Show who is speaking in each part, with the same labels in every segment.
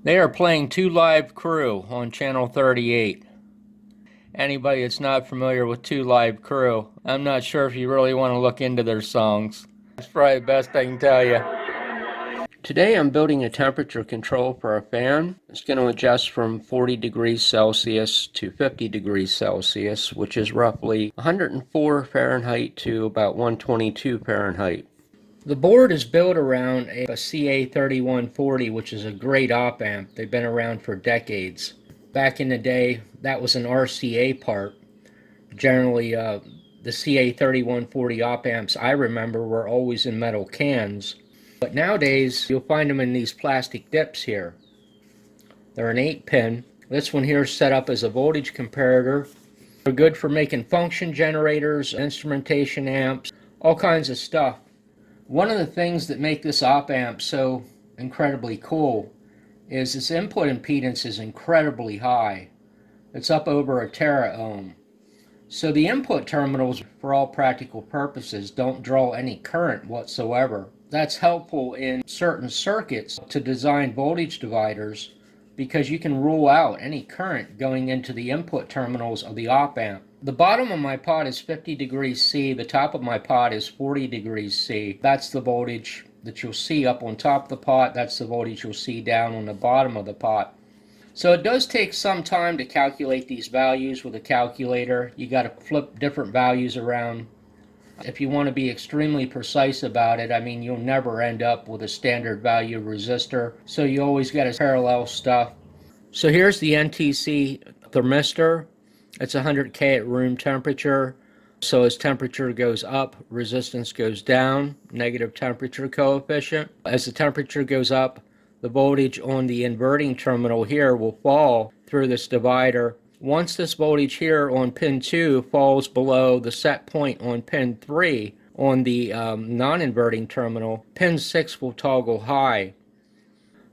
Speaker 1: They are playing Two Live Crew on channel 38. Anybody that's not familiar with Two Live Crew, I'm not sure if you really want to look into their songs. That's probably the best I can tell you. Today I'm building a temperature control for a fan. It's going to adjust from 40 degrees Celsius to 50 degrees Celsius, which is roughly 104 Fahrenheit to about 122 Fahrenheit. The board is built around a ca3140, which is a great op amp. They've been around for decades. Back in the day, that was an RCA part. Generally, the ca3140 op amps I remember were always in metal cans. But nowadays, you'll find them in these plastic dips here. They're an 8-pin. This one here is set up as a voltage comparator. They're good for making function generators, instrumentation amps, all kinds of stuff. One of the things that make this op amp so incredibly cool is its input impedance is incredibly high. It's up over a tera ohm. So the input terminals, for all practical purposes, don't draw any current whatsoever. That's helpful in certain circuits to design voltage dividers because you can rule out any current going into the input terminals of the op amp. The bottom of my pot is 50 degrees C, the top of my pot is 40 degrees C. That's the voltage that you'll see up on top of the pot, that's the voltage you'll see down on the bottom of the pot. So it does take some time to calculate these values with a calculator. You got to flip different values around. If you want to be extremely precise about it, I mean, you'll never end up with a standard value resistor, so you always got to parallel stuff. So here's the NTC thermistor. It's 100K at room temperature. So as temperature goes up, resistance goes down, negative temperature coefficient. As the temperature goes up, the voltage on the inverting terminal here will fall through this divider. Once this voltage here on pin 2 falls below the set point on pin 3 on the non-inverting terminal, pin 6 will toggle high.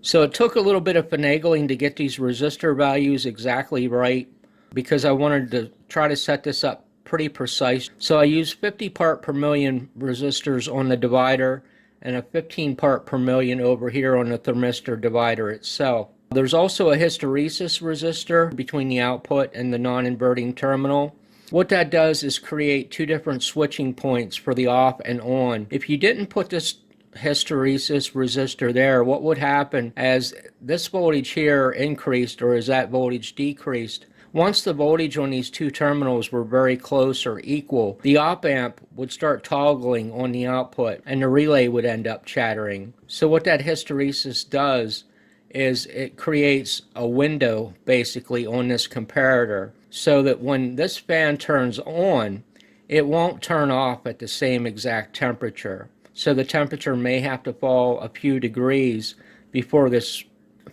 Speaker 1: So it took a little bit of finagling to get these resistor values exactly right because I wanted to try to set this up pretty precise. So I used 50 part per million resistors on the divider and a 15 part per million over here on the thermistor divider itself. There's also a hysteresis resistor between the output and the non-inverting terminal. What that does is create two different switching points for the off and on. If you didn't put this hysteresis resistor there, what would happen as this voltage here increased or as that voltage decreased, once the voltage on these two terminals were very close or equal, the op amp would start toggling on the output and the relay would end up chattering. So what that hysteresis does is it creates a window basically on this comparator so that when this fan turns on, it won't turn off at the same exact temperature. So the temperature may have to fall a few degrees before this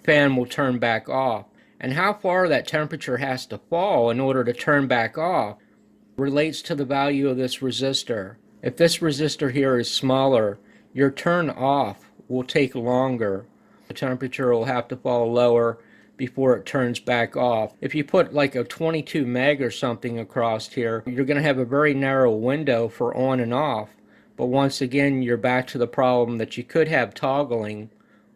Speaker 1: fan will turn back off. And how far that temperature has to fall in order to turn back off relates to the value of this resistor. If this resistor here is smaller, your turn off will take longer. The temperature will have to fall lower before it turns back off. If you put like a 22 meg or something across here, you're going to have a very narrow window for on and off. But once again, you're back to the problem that you could have toggling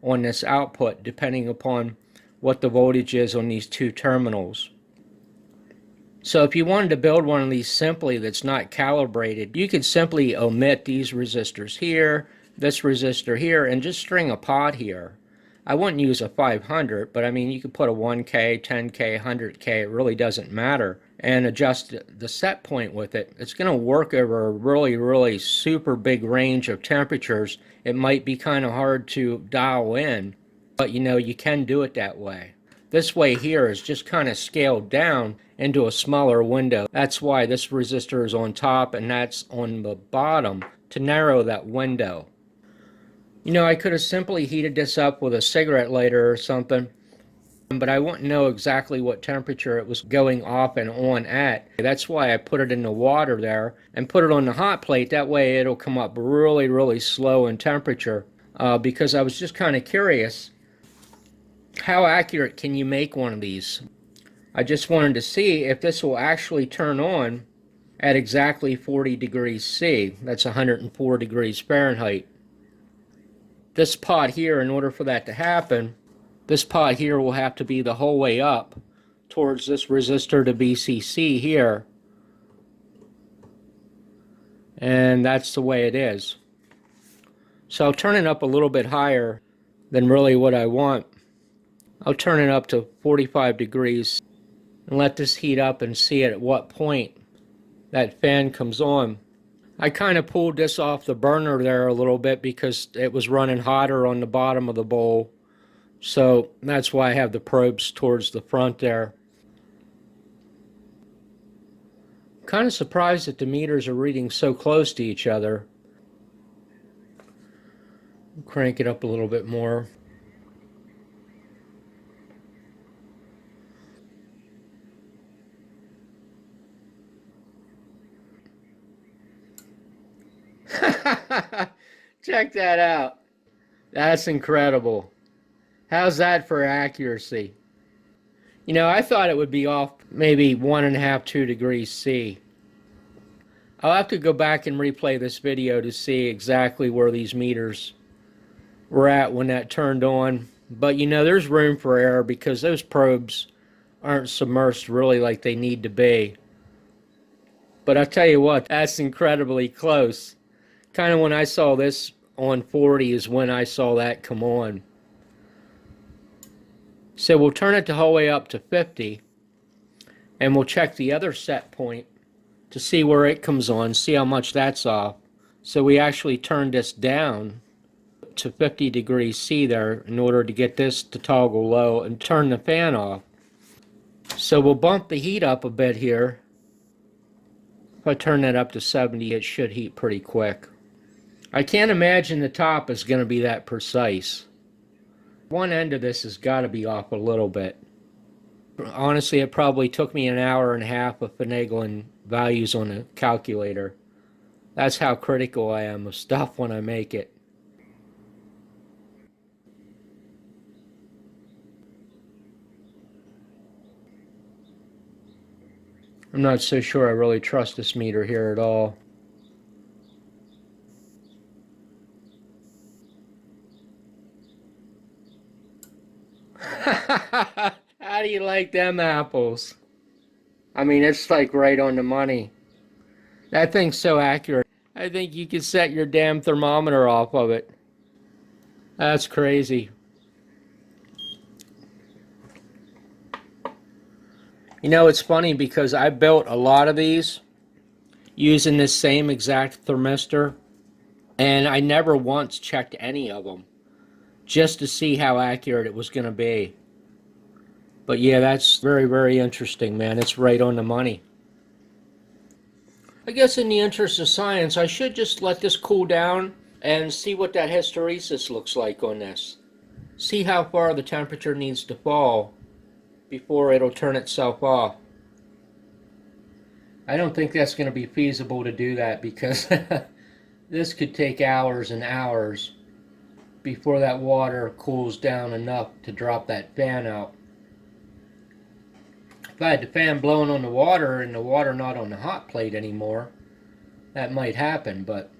Speaker 1: on this output depending upon what the voltage is on these two terminals. So if you wanted to build one of these simply that's not calibrated, you could simply omit these resistors here, this resistor here, and just string a pot here. I wouldn't use a 500, but I mean you could put a 1K, 10K, 100K, it really doesn't matter, and adjust the set point with it. It's going to work over a really super big range of temperatures. It might be kind of hard to dial in, but you know, you can do it that way. This way here is just kind of scaled down into a smaller window. That's why this resistor is on top and that's on the bottom to narrow that window. You know, I could have simply heated this up with a cigarette lighter or something, but I wouldn't know exactly what temperature it was going off and on at. That's why I put it in the water there and put it on the hot plate. That way it'll come up really slow in temperature because I was just kind of curious. How accurate can you make one of these? I just wanted to see if this will actually turn on at exactly 40 degrees C. That's 104 degrees Fahrenheit. This pot here, in order for that to happen, This pot here will have to be the whole way up towards this resistor to BCC here. And that's the way it is. So I'll turn it up a little bit higher than really what I want. I'll turn it up to 45 degrees and let this heat up and see at what point that fan comes on. I kind of pulled this off the burner there a little bit because it was running hotter on the bottom of the bowl. So that's why I have the probes towards the front there. Kind of surprised that the meters are reading so close to each other. Crank it up a little bit more. Check that out. That's incredible. How's that for accuracy? You know, I thought it would be off maybe 1.5, 2 degrees C. I'll have to go back and replay this video to see exactly where these meters were at when that turned on. But you know, there's room for error because those probes aren't submersed really like they need to be. But I'll tell you what, that's incredibly close. Kind of when I saw this on 40 is when I saw that come on. So we'll turn it the whole way up to 50, and we'll check the other set point to see where it comes on, see how much that's off. So we actually turned this down to 50 degrees C there in order to get this to toggle low and turn the fan off. So we'll bump the heat up a bit here. If I turn that up to 70, it should heat pretty quick. I can't imagine the top is going to be that precise. One end of this has got to be off a little bit. Honestly, it probably took me an hour and a half of finagling values on a calculator. That's how critical I am of stuff when I make it. I'm not so sure I really trust this meter here at all. How do you like them apples? I mean, it's like right on the money. That thing's so accurate. I think you could set your damn thermometer off of it. That's crazy. You know, it's funny because I built a lot of these using this same exact thermistor, and I never once checked any of them just to see how accurate it was going to be. But yeah, that's very, very interesting, man. It's right on the money. I guess in the interest of science, I should just let this cool down and see what that hysteresis looks like on this. See how far the temperature needs to fall before it'll turn itself off. I don't think that's going to be feasible to do that because this could take hours and hours before that water cools down enough to drop that fan out. If I had the fan blowing on the water and the water not on the hot plate anymore, that might happen, but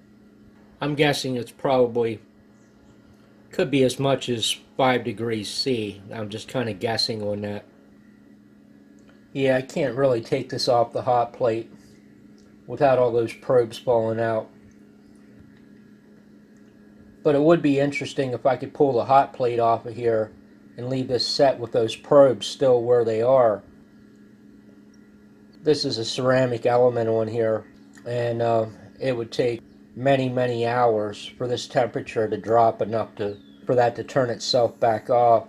Speaker 1: I'm guessing it's probably could be as much as 5 degrees C. I'm just kind of guessing on that. Yeah, I can't really take this off the hot plate without all those probes falling out. But it would be interesting if I could pull the hot plate off of here and leave this set with those probes still where they are. This is a ceramic element on here, and it would take many, many hours for this temperature to drop enough for that to turn itself back off.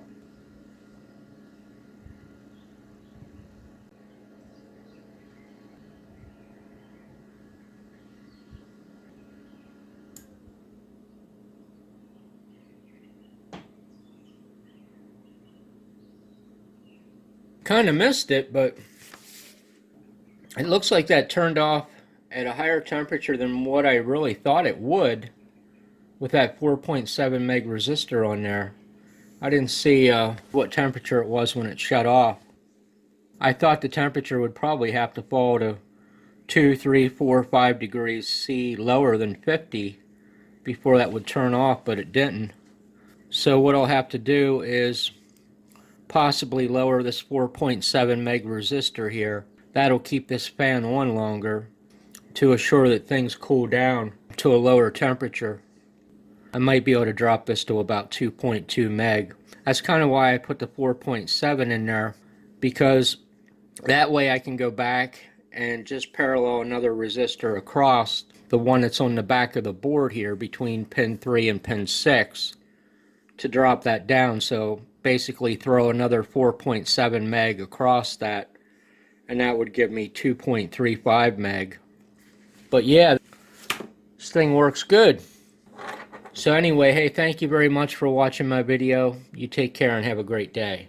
Speaker 1: Kind of missed it, but it looks like that turned off at a higher temperature than what I really thought it would with that 4.7 meg resistor on there. I didn't see what temperature it was when it shut off. I thought the temperature would probably have to fall to 2, 3, 4, 5 degrees C lower than 50 before that would turn off, but it didn't. So what I'll have to do is possibly lower this 4.7 meg resistor here. That'll keep this fan on longer to assure that things cool down to a lower temperature. I might be able to drop this to about 2.2 meg. That's kind of why I put the 4.7 in there, because that way I can go back and just parallel another resistor across the one that's on the back of the board here between pin 3 and pin 6 to drop that down. So basically throw another 4.7 meg across that, and that would give me 2.35 meg. But yeah, this thing works good. So anyway, hey, thank you very much for watching my video. You take care and have a great day.